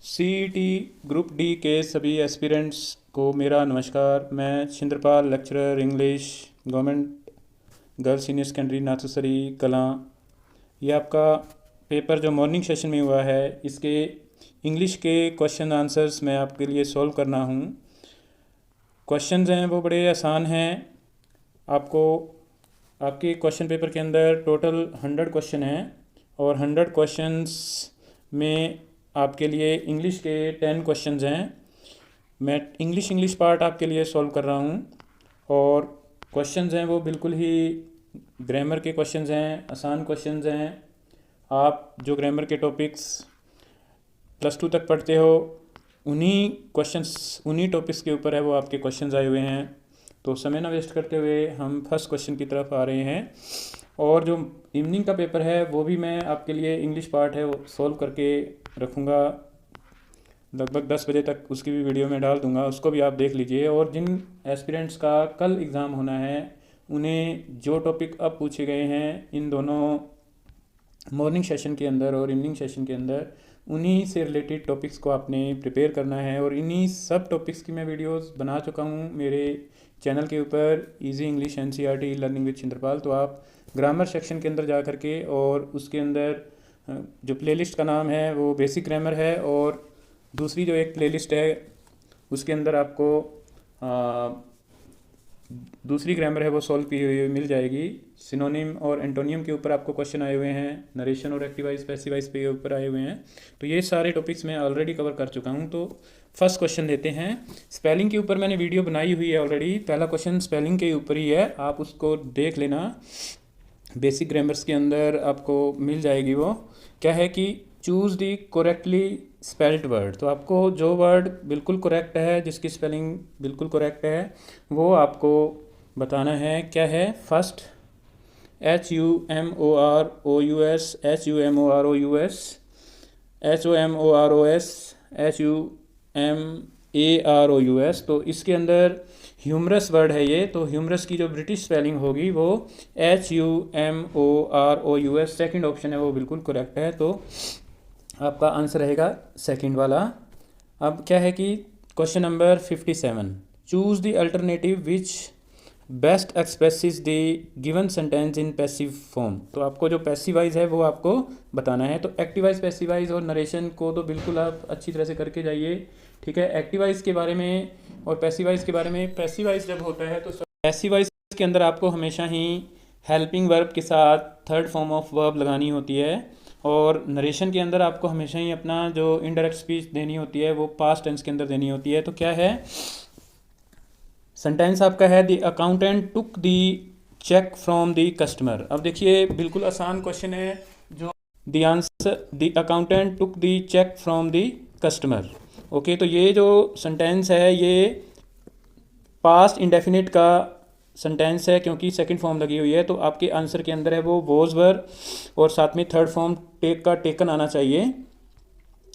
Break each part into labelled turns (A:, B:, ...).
A: CET group D के सभी aspirants को मेरा नमस्कार। मैं Chhindrapal, lecturer English, government girls senior secondary Nathusari Kalan. ये आपका पेपर जो मॉर्निंग सेशन में हुआ है, इसके इंग्लिश के क्वेश्चन आंसर्स मैं आपके लिए सॉल्व करना हूँ। क्वेश्चंस हैं वो बड़े आसान हैं। आपको आपके क्वेश्चन पेपर के अंदर टोटल 100 क्वेश्चन हैं और 100 क्वेश्चंस में आपके लिए इंग्लिश के 10 क्वेश्चंस हैं। मैं इंग्लिश पार्ट आपके लिए सॉल्व कर रहा हूँ और क्वेश्चंस हैं वो बिल्कुल ही ग्रामर के क्वेश्चंस हैं, आसान क्वेश्चंस हैं। आप जो ग्रामर के टॉपिक्स +2 तक पढ़ते हो, उन्हीं टॉपिक्स के ऊपर है वो आपके क्वेश्चंस आए हुए हैं। तो समय ना वेस्ट करते हुए हम फर्स्ट क्वेश्चन की तरफ आ रहे हैं। और जो इवनिंग का पेपर है वो भी मैं आपके लिए इंग्लिश पार्ट है वो सॉल्व करके रखूँगा। लगभग 10 बजे तक उसकी भी वीडियो में डाल दूंगा, उसको भी आप देख लीजिए। और जिन एस्पिरेंट्स का कल एग्ज़ाम होना है, उन्हें जो टॉपिक अब पूछे गए हैं इन दोनों मॉर्निंग सेशन के अंदर और इवनिंग सेशन के अंदर, उन्हीं से रिलेटेड टॉपिक्स को आपने प्रिपेयर करना है। और इन्हीं सब टॉपिक्स की मैं वीडियोस बना चुका हूँ मेरे चैनल के ऊपर, easy English NCERT learning with Chhindrapal. तो आप ग्रामर सेक्शन के अंदर जा करके, और उसके अंदर जो प्लेलिस्ट का नाम है वो बेसिक ग्रामर है, और दूसरी जो एक प्लेलिस्ट है उसके अंदर आपको दूसरी ग्रामर है वो सॉल्व की हुई मिल जाएगी। सिनोनिम और एंटोनियम के ऊपर आपको क्वेश्चन आए हुए हैं, नरेशन और एक्टिवाइज पैसिवाइज पे ऊपर आए हुए हैं। तो ये सारे टॉपिक्स मैं ऑलरेडी कवर कर चुका हूँ। तो फर्स्ट क्वेश्चन लेते हैं। स्पेलिंग के ऊपर मैंने वीडियो बनाई हुई है ऑलरेडी। पहला क्वेश्चन स्पेलिंग के ऊपर ही है, आप उसको देख लेना। बेसिक ग्रामर्स के अंदर आपको मिल जाएगी। वो क्या है कि चूज़ दी करेक्टली स्पेल्ड वर्ड। तो आपको जो वर्ड बिल्कुल करेक्ट है, जिसकी स्पेलिंग बिल्कुल करेक्ट है, वो आपको बताना है। क्या है? First HUMOROUS, HUMOROUS, HOMOROS, HUMAROUS। तो इसके अंदर ह्यूमरस वर्ड है ये। तो ह्यूमरस की जो ब्रिटिश स्पेलिंग होगी वो HUMOROUS। सेकंड ऑप्शन है वो बिल्कुल करेक्ट है। तो आपका आंसर रहेगा सेकंड वाला। अब क्या है कि question number 57, choose the alternative which best expresses the given sentence in passive form. तो आपको जो पैसिवाइज है वो आपको बताना है। तो एक्टिवाइज, पैसिवाइज और नरेशन को तो बिल्कुल आप अच्छी तरह से करके जाइए, ठीक है। एक्टिवाइज के बारे में और पैसिवाइज के बारे में, पैसिवाइज जब होता है तो पैसिवाइज के अंदर आपको हमेशा ही हेल्पिंग वर्ब के साथ थर्ड फॉर्म ऑफ वर्ब लगानी होती है। और नरेशन के अंदर आपको हमेशा ही अपना जो इनडायरेक्ट स्पीच देनी होती है वो पास्ट टेंस के अंदर देनी होती है। तो क्या है सेंटेंस आपका है, the accountant took the cheque from the customer. अब देखिए बिल्कुल आसान क्वेश्चन है। जो the answer, the accountant took the cheque from the customer. Okay, तो ये जो सेंटेंस है ये पास्ट इंडेफिनिट का सेंटेंस है, क्योंकि सेकंड फॉर्म लगी हुई है। तो आपके आंसर के अंदर है वो वॉज वर, और साथ में थर्ड फॉर्म टेक का टेकन आना चाहिए।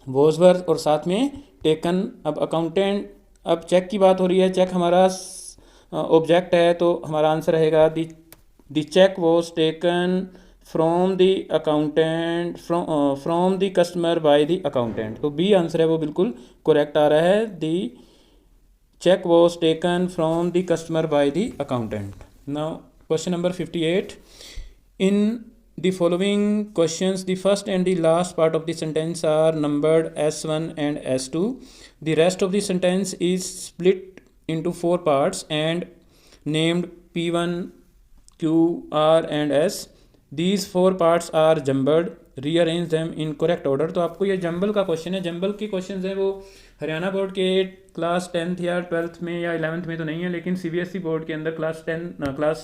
A: वॉज वर और साथ में टेकन। अब अकाउंटेंट, अब चेक की बात हो रही है, चेक हमारा ऑब्जेक्ट है, तो हमारा आंसर रहेगा the cheque was taken from the accountant, from the customer by the accountant. तो बी आंसर है वो बिल्कुल करेक्ट आ रहा है। The check was taken from the customer by the accountant. Now question number 58, in the following questions the first and the last part of the sentence are numbered S1 and S2. The rest of the sentence is split into 4 parts and named P1, Q, R and S. These 4 parts are jumbled. Rearrange them in correct order. तो आपको ये jumble का question है। Jumble के question हैं वो Haryana board के class 10th या 12th में या 11th में तो नहीं है, लेकिन CBSE बोर्ड के अंदर क्लास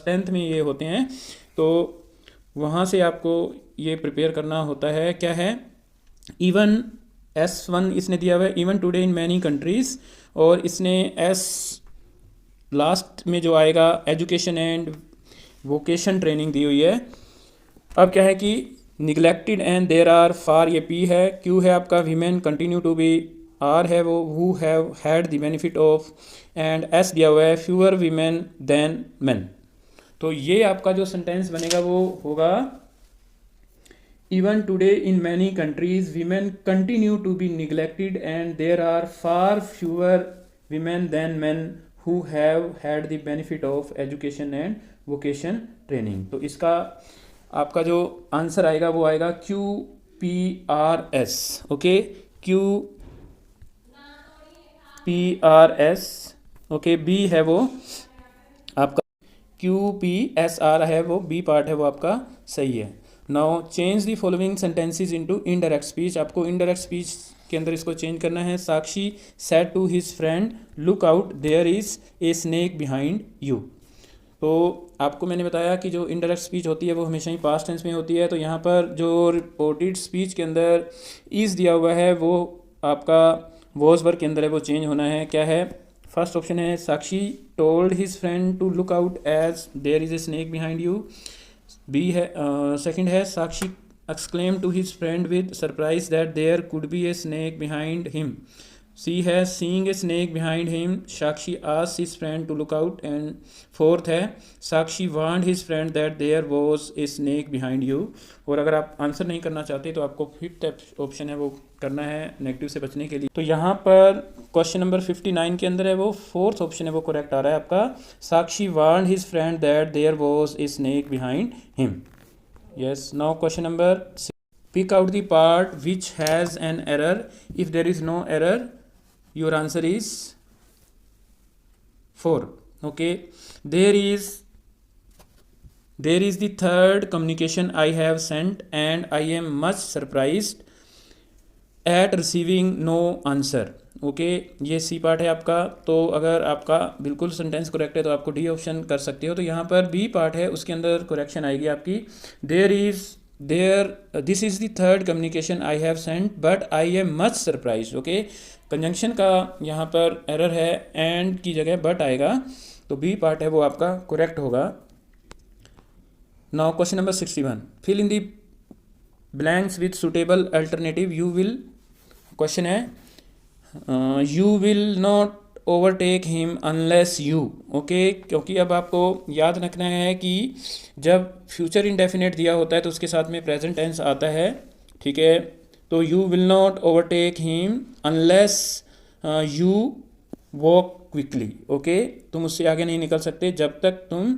A: 10th में ये होते हैं। तो वहाँ से आपको ये प्रिपेयर करना होता है। क्या है? इवन S1 इसने दिया हुआ है, even today in many countries. और इसने S लास्ट में जो आएगा एजुकेशन एंड वोकेशन ट्रेनिंग दी हुई है। अब क्या है कि neglected and there are far, ये P है। Q है आपका women continue to be, R है वो who have had the benefit of, and S दिया हुआ है फ्यूअर वीमेन देन मेन। तो ये आपका जो सेंटेंस बनेगा वो होगा Even today in many countries women continue to be neglected and there are far fewer women than men who have had the benefit of education and vocation training। तो इसका आपका जो आंसर आएगा वो आएगा QPRS। Okay, QPRS। Okay, B है वो आपका QPSR है, वो बी पार्ट है वो आपका सही है। Now change the following sentences into indirect speech. आपको इनडायरेक्ट स्पीच के अंदर इसको चेंज करना है। Sakshi said to his friend look out there is a snake behind you. तो आपको मैंने बताया कि जो इनडायरेक्ट स्पीच होती है वो हमेशा ही पास्ट टेंस में होती है। तो यहाँ पर जो रिपोर्टेड स्पीच के अंदर इज़ दिया हुआ है वो आपका वॉज वर्ब के अंदर है, वो चेंज होना है। क्या है? फर्स्ट ऑप्शन है Sakshi told his friend to look out as there is a snake behind you. B है सेकंड है Sakshi exclaim to his friend with surprise that there could be a snake behind him. C है seeing a snake behind him Sakshi asked his friend to look out. And fourth है Sakshi warned his friend that there was a snake behind you. और अगर आप answer नहीं करना चाहते तो आपको फिफ्थ ऑप्शन है वो करना है नेगेटिव से बचने के लिए। तो यहाँ पर क्वेश्चन नंबर 59 के अंदर है वो फोर्थ ऑप्शन है वो करेक्ट आ रहा है आपका। Sakshi warned his friend that there was a snake behind him. Yes, now question number pick out the part which has an error. If there is no error your answer is 4। okay, there is the third communication I have sent and I am much surprised at receiving no answer। Okay, ये C part है आपका। तो अगर आपका बिल्कुल sentence correct है तो आपको डी ऑप्शन कर सकते हो। तो यहाँ पर बी पार्ट है उसके अंदर करेक्शन आएगी आपकी this is the third communication I have sent but I am much surprise. Okay, conjunction का यहाँ पर एरर है, एंड की जगह बट आएगा, तो बी पार्ट है वो आपका करेक्ट होगा। Now question number 61 fill in the blanks with suitable alternative. You will, question है you will not overtake him unless you. Okay, क्योंकि अब आपको याद रखना है कि जब फ्यूचर इंडेफिनेट दिया होता है तो उसके साथ में प्रेजेंट टेंस आता है। ठीक है, तो you will not overtake him unless you walk quickly. Okay, तुम उससे आगे नहीं निकल सकते जब तक तुम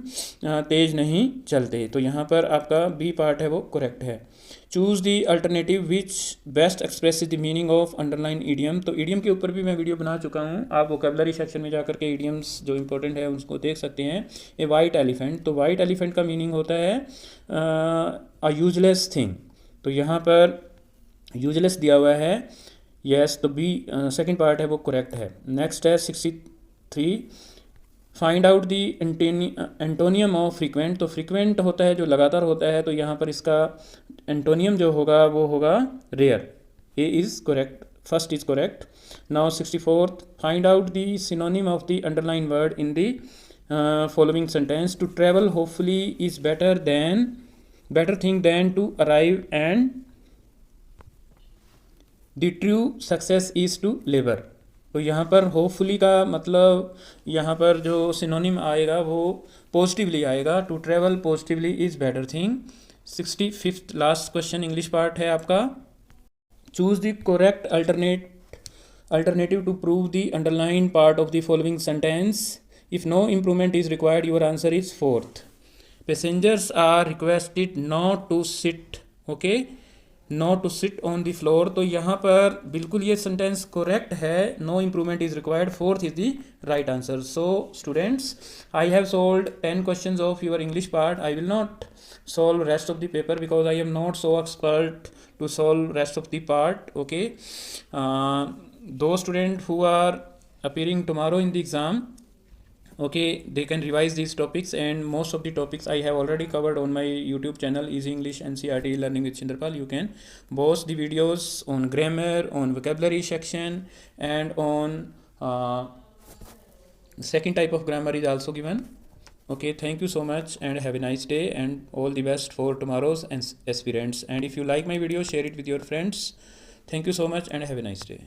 A: तेज नहीं चलते। तो यहाँ पर आपका बी पार्ट है वो करेक्ट है। Choose the alternative which best express the meaning of underline idiom. तो ईडियम के ऊपर भी मैं वीडियो बना चुका हूँ, आप वोकेबलरी सेक्शन में जाकर के ईडियम्स जो इंपॉर्टेंट है उसको देख सकते हैं। ए वाइट एलिफेंट, तो वाइट एलिफेंट का मीनिंग होता है अ यूजलेस थिंग। तो यहाँ पर यूजलेस दिया हुआ है। यस, तो बी सेकंड पार्ट है वो करेक्ट है। नेक्स्ट है 63 find out the antonym of frequent. तो फ्रीक्वेंट होता है जो लगातार होता है, तो यहाँ पर इसका एंटोनियम जो होगा वो होगा rare. A is correct, first is correct. Now 64 find out the synonym of the underline word in the following sentence. To travel hopefully is better thing than to arrive and the true success is to labour. तो यहाँ पर hopefully का मतलब यहाँ पर जो synonym आएगा वो पॉजिटिवली आएगा। To travel positively is better thing. 65th last question English part है आपका। Choose the correct alternative to prove the underline part of the following sentence. If no improvement is required your answer is 4th। Passengers are requested not to sit. Okay, not to sit on the floor. तो यहाँ पर बिल्कुल ये sentence correct है, no improvement is required, 4th is the right answer. So students, I have solved 10 questions of your English part. I will not solve rest of the paper because I am not so expert to solve rest of the part. Okay, those students who are appearing tomorrow in the exam, okay, they can revise these topics, and most of the topics I have already covered on my YouTube channel Easy English NCERT Learning with Chindrapal. You can watch the videos on grammar, on vocabulary section, and on second type of grammar is also given. Okay, thank you so much and have a nice day and all the best for tomorrow's aspirants. And if you like my video, share it with your friends. Thank you so much and have a nice day.